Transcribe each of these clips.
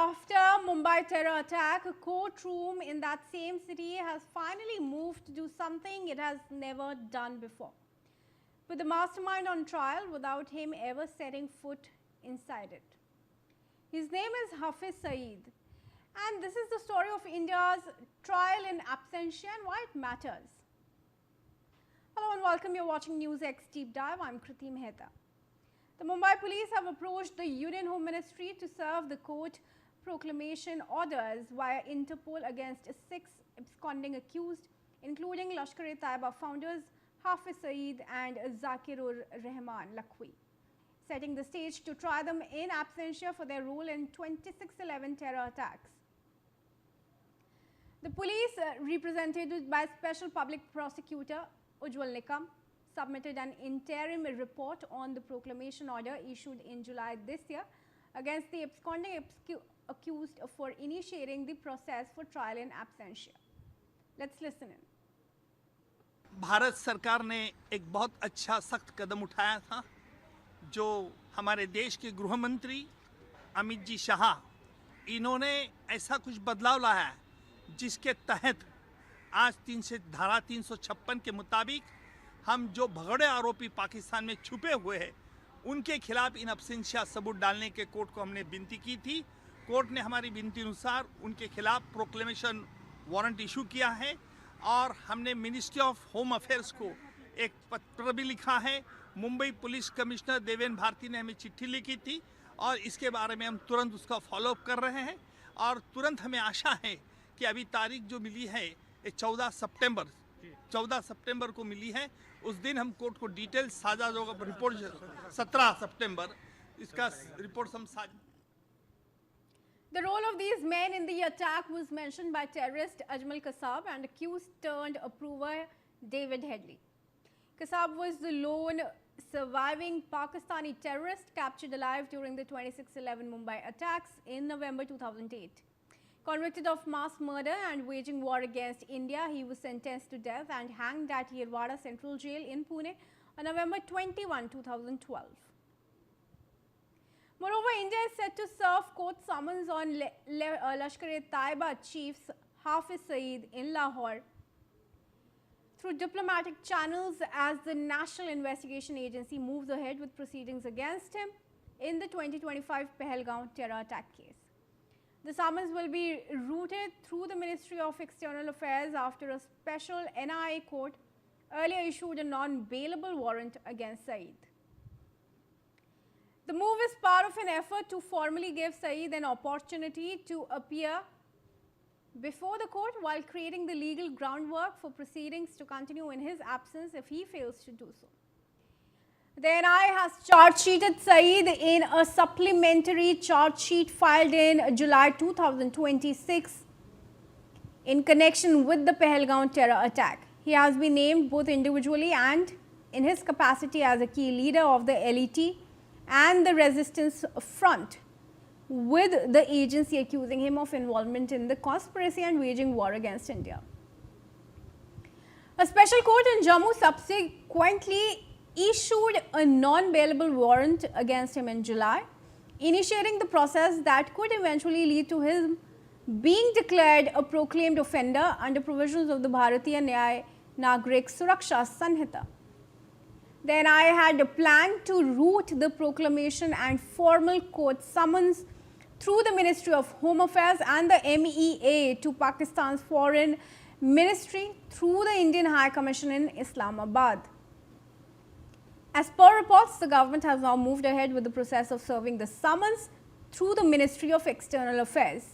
after Mumbai terror attack, a courtroom in that same city has finally moved to do something it has never done before. Put the mastermind on trial without him ever setting foot inside it. His name is Hafiz Saeed, and this is the story of India's trial in absentia and why it matters. Hello and welcome. You're watching NewsX Deepdive. I'm Kriti Mehta. The Mumbai police have approached the Union Home Ministry to serve the court proclamation orders via Interpol against 6 absconding accused, including Lashkar-e-Taiba founders Hafiz Saeed and Zakirur-Rahman Lakhwi, setting the stage to try them in absentia for their role in 26/11 terror attacks. The police, represented by Special Public Prosecutor Ujjwal Nikam, submitted an interim report on the proclamation order issued in July this year against the absconding accused for initiating the process for trial in absentia. Let's listen in. Bharat सरकार ने एक बहुत अच्छा सख्त कदम उठाया था, जो हमारे देश के गृह मंत्री अमित जी शाह, इन्होंने ऐसा कुछ बदलाव लाया है जिसके तहत आज धारा 356 के मुताबिक हम जो भगोड़े आरोपी पाकिस्तान में छुपे हुए हैं उनके खिलाफ इन अब्सेंशिया सबूत डालने के कोर्ट को हमने विनती की थी। कोर्ट ने हमारी विनती अनुसार उनके खिलाफ प्रोक्लेमेशन वारंट इशू किया है और हमने मिनिस्ट्री ऑफ होम अफेयर्स को एक पत्र भी लिखा है। मुंबई पुलिस कमिश्नर देवेन भारती ने हमें चिट्ठी लिखी थी और इसके बारे में हम तुरंत उसका फॉलोअप कर रहे हैं और तुरंत हमें आशा है कि अभी तारीख जो मिली है 14 सितंबर को मिली है, उस दिन हम कोर्ट को डिटेल साझा होगा। रिपोर्ट 17 सितंबर इसका रिपोर्ट हम साझा। The role of these men in the attack was mentioned by terrorist Ajmal Kasab and accused turned approver David Headley. Kasab was the lone surviving Pakistani terrorist captured alive during the 26/11 Mumbai attacks in November 2008. Convicted of mass murder and waging war against India, he was sentenced to death and hanged at Yerwada Central Jail in Pune on November 21, 2012. Moreover, India is set to serve court summons on Lashkar-e-Taiba chiefs Hafiz Saeed in Lahore through diplomatic channels as the National Investigation Agency moves ahead with proceedings against him in the 2025 Pahalgam terror attack case. The summons will be routed through the Ministry of External Affairs after a special NIA court earlier issued a non-bailable warrant against Saeed. The move is part of an effort to formally give Saeed an opportunity to appear before the court while creating the legal groundwork for proceedings to continue in his absence if he fails to do so. The NIA has charge-sheeted Saeed in a supplementary charge sheet filed in July 2026 in connection with the Pahalgam terror attack. He has been named both individually and in his capacity as a key leader of the LeT and the resistance front, with the agency accusing him of involvement in the conspiracy and waging war against India. A special court in Jammu subsequently issued a non-bailable warrant against him in July, initiating the process that could eventually lead to him being declared a proclaimed offender under provisions of the Bharatiya Nyaya Nagrik Suraksha Sanhita. The NIA had a plan to route the proclamation and formal court summons through the Ministry of Home Affairs and the MEA to Pakistan's Foreign Ministry through the Indian High Commission in Islamabad. As per reports, the government has now moved ahead with the process of serving the summons through the Ministry of External Affairs.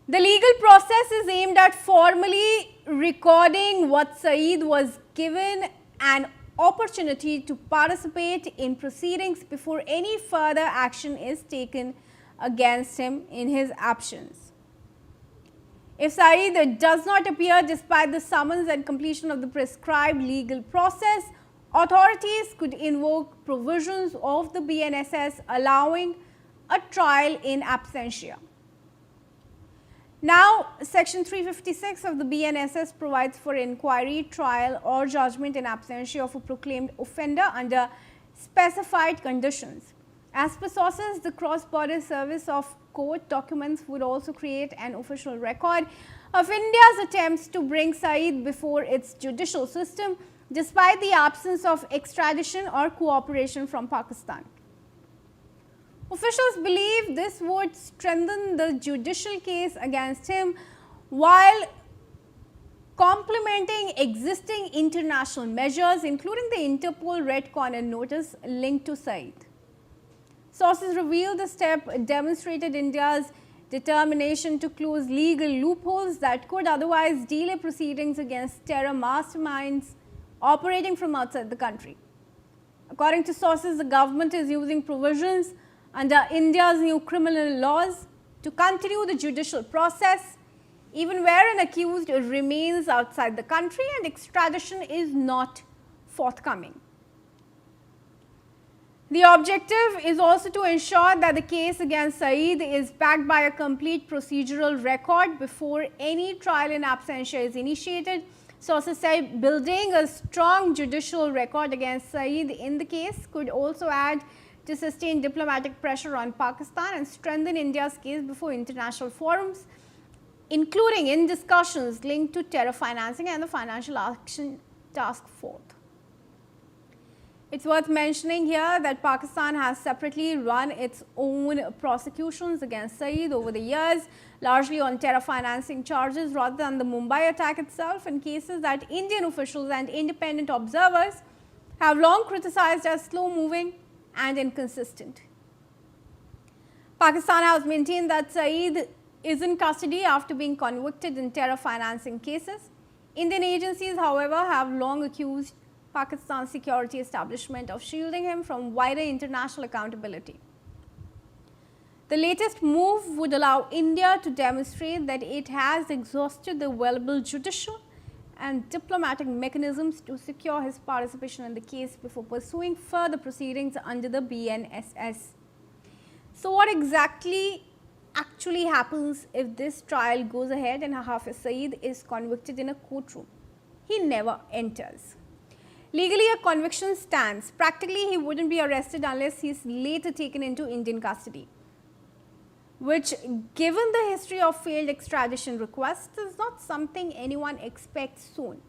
The legal process is aimed at formally recording what Saeed was given an opportunity to participate in proceedings before any further action is taken against him in his absence. If Saeed does not appear despite the summons and completion of the prescribed legal process, authorities could invoke provisions of the BNSS allowing a trial in absentia. Now, Section 356 of the BNSS provides for inquiry, trial or judgment in absentia of a proclaimed offender under specified conditions. As per sources, the cross-border service of court documents would also create an official record of India's attempts to bring Saeed before its judicial system, despite the absence of extradition or cooperation from Pakistan. Officials believe this would strengthen the judicial case against him while complementing existing international measures, including the Interpol Red Corner notice linked to Saeed. Sources reveal the step demonstrated India's determination to close legal loopholes that could otherwise delay proceedings against terror masterminds operating from outside the country. According to sources, the government is using provisions under India's new criminal laws to continue the judicial process even where an accused remains outside the country and extradition is not forthcoming. The objective is also to ensure that the case against Saeed is backed by a complete procedural record before any trial in absentia is initiated. Sources say building a strong judicial record against Saeed in the case could also add to sustain diplomatic pressure on Pakistan and strengthen India's case before international forums, including in discussions linked to terror financing and the Financial Action Task Force. It's worth mentioning here that Pakistan has separately run its own prosecutions against Saeed over the years, largely on terror financing charges rather than the Mumbai attack itself, in cases that Indian officials and independent observers have long criticized as slow-moving and inconsistent. Pakistan has maintained that Saeed is in custody after being convicted in terror financing cases. Indian agencies, however, have long accused Pakistan's security establishment of shielding him from wider international accountability. The latest move would allow India to demonstrate that it has exhausted the available judicial and diplomatic mechanisms to secure his participation in the case before pursuing further proceedings under the BNSS. So what exactly actually happens if this trial goes ahead and Hafiz Saeed is convicted in a courtroom? He never enters. Legally, a conviction stands. Practically, he wouldn't be arrested unless he is later taken into Indian custody, which, given the history of failed extradition requests, is not something anyone expects soon.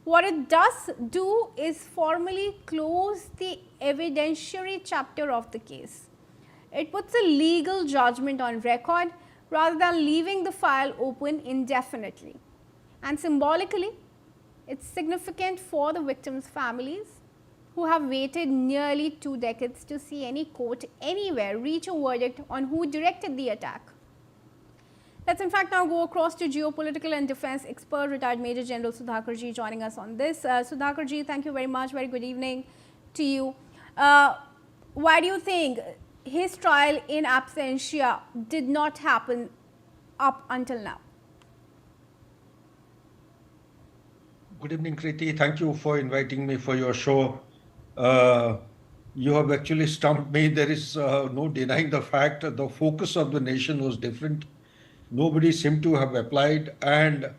What it does do is formally close the evidentiary chapter of the case. It puts a legal judgment on record rather than leaving the file open indefinitely. And symbolically, it's significant for the victims' families who have waited nearly 2 decades to see any court anywhere reach a verdict on who directed the attack. Let's in fact now go across to geopolitical and defense expert, retired Major General Sudhakarji, joining us on this. Sudhakarji, thank you very much. Very good evening to you. Why do you think his trial in absentia did not happen up until now? Good evening, Kriti. Thank you for inviting me for your show. You have actually stumped me. There is no denying the fact that the focus of the nation was different. Nobody seemed to have applied and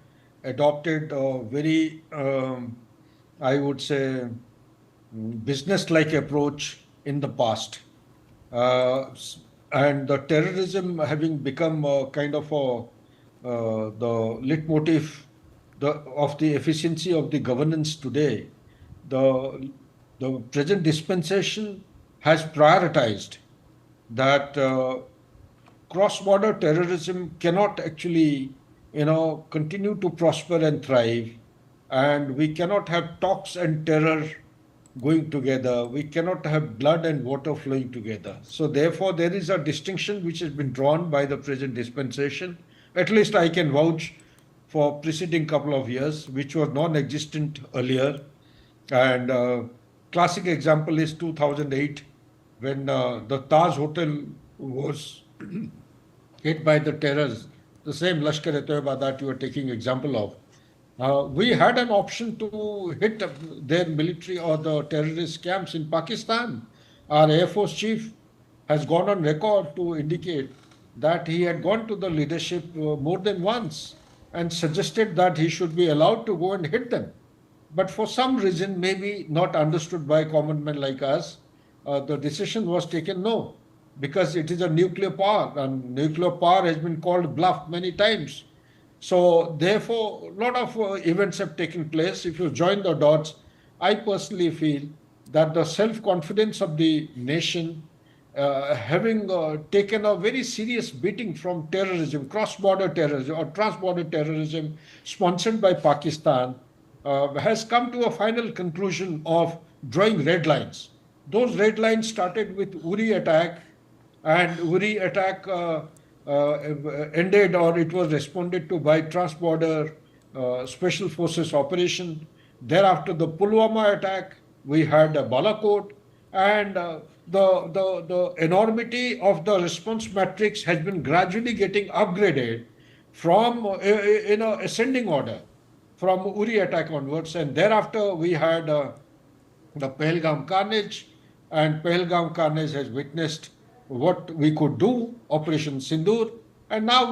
adopted a very, I would say, business-like approach in the past. And the terrorism having become kind of the leitmotif of the efficiency of the governance today, the present dispensation has prioritized that cross-border terrorism cannot actually, continue to prosper and thrive, and we cannot have talks and terror going together. We cannot have blood and water flowing together. So therefore, there is a distinction which has been drawn by the present dispensation. At least I can vouch for preceding couple of years, which was non-existent earlier. And classic example is 2008, when the Taj Hotel was hit by the terrors, the same Lashkar-e-Taiba that you are taking example of. We had an option to hit their military or the terrorist camps in Pakistan. Our Air Force Chief has gone on record to indicate that he had gone to the leadership more than once and suggested that he should be allowed to go and hit them. But for some reason, maybe not understood by common men like us, the decision was taken no, because it is a nuclear power, and nuclear power has been called bluff many times. So therefore, a lot of events have taken place. If you join the dots, I personally feel that the self-confidence of the nation, having taken a very serious beating from terrorism, cross-border terrorism or trans-border terrorism sponsored by Pakistan, has come to a final conclusion of drawing red lines. Those red lines started with Uri attack, and Uri attack ended, or it was responded to by trans-border special forces operation. Thereafter, the Pulwama attack, we had Balakot, and the enormity of the response matrix has been gradually getting upgraded from in a ascending order from Uri attack onwards, and thereafter we had the Pahalgam carnage, and Pahalgam carnage has witnessed what we could do, Operation Sindoor, and now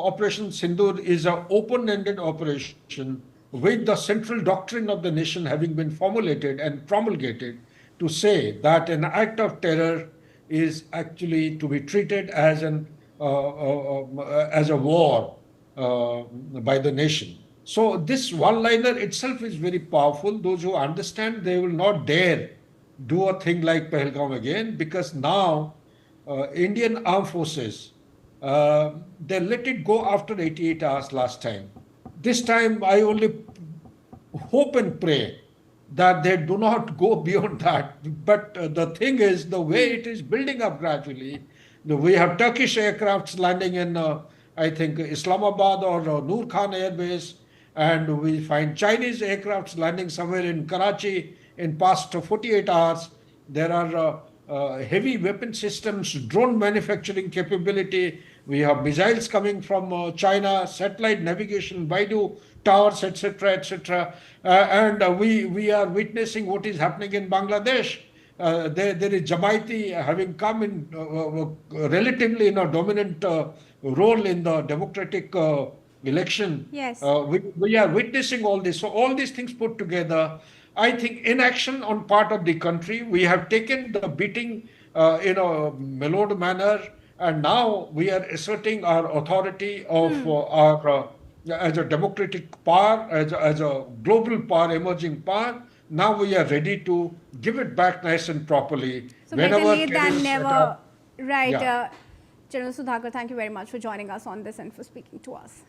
Operation Sindoor is an open-ended operation with the central doctrine of the nation having been formulated and promulgated to say that an act of terror is actually to be treated as a war by the nation. So this one-liner itself is very powerful. Those who understand, they will not dare do a thing like Pahalgam again, because now Indian armed forces, they let it go after 88 hours last time. This time I only hope and pray that they do not go beyond that. But the thing is, the way it is building up gradually, we have Turkish aircrafts landing in, I think, Islamabad or Noor Khan Air Base, and we find Chinese aircrafts landing somewhere in Karachi in past 48 hours. There are heavy weapon systems, drone manufacturing capability. We have missiles coming from China, satellite navigation, Baidu towers, etc., etc. And we are witnessing what is happening in Bangladesh. There is Jamaiti having come in relatively in a dominant role in the democratic election. Yes. We are witnessing all this. So all these things put together, I think inaction on part of the country. We have taken the beating in a mellowed manner, and now we are asserting our authority of our as a democratic power, as a global power, emerging power. Now we are ready to give it back nice and properly. So better late than terrorists never. attack- Right. Yeah. General Sudhakar, thank you very much for joining us on this and for speaking to us.